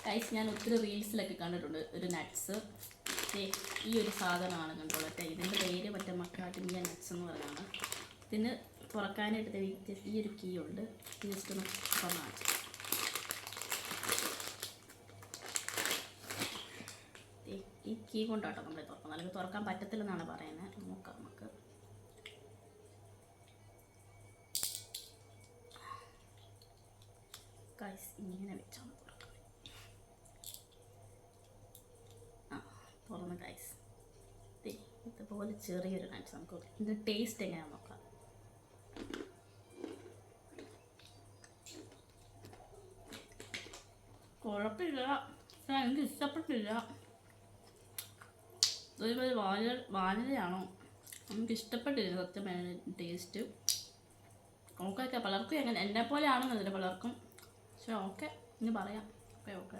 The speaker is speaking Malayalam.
ഗൈസ് ഞാൻ ഒത്തിരി റീൽസിലൊക്കെ കണ്ടിട്ടുണ്ട് ഒരു നട്ട്സ്. ഈ ഒരു സാധനമാണ് കണ്ടോളട്ടെ. ഇതിൻ്റെ പേര് മറ്റേ മക്കാഡമിയ നട്ട്സ് എന്ന് പറയുന്നതാണ്. ഇതിന് തുറക്കാനായിട്ട് ഈ ഒരു കീ ഉണ്ട്. ജസ്റ്റ് ഒന്ന് തുറന്നാണ്. ഈ കീ കൊണ്ടാട്ടോ നമ്മൾ തുറക്കുന്നത്, അല്ലെങ്കിൽ തുറക്കാൻ പറ്റത്തില്ലെന്നാണ് പറയുന്നത്. നോക്കാം നമുക്ക്. ഗൈസ് ഇങ്ങനെ വെച്ചാൽ തുറക്കാം. തുറന്ന് ഗൈസ് ഇതുപോലെ ചെറിയൊരു നട്ട്സ്. നമുക്ക് ഇതിൻ്റെ ടേസ്റ്റ് എങ്ങനെയാണെന്ന് നോക്കാം. കുഴപ്പമില്ല, എനിക്ക് ഇഷ്ടപ്പെട്ടില്ല. ഇതൊരു വാനിലയാണോ നമുക്ക് ഇഷ്ടപ്പെട്ടില്ല സത്യമായ ടേസ്റ്റ്. ഓക്കെ പലർക്കും എങ്ങനെ എന്നെ പോലെ ആണെന്നതില്ല പലർക്കും. പക്ഷെ ഓക്കെ ഇനി പറയാം. ഓക്കെ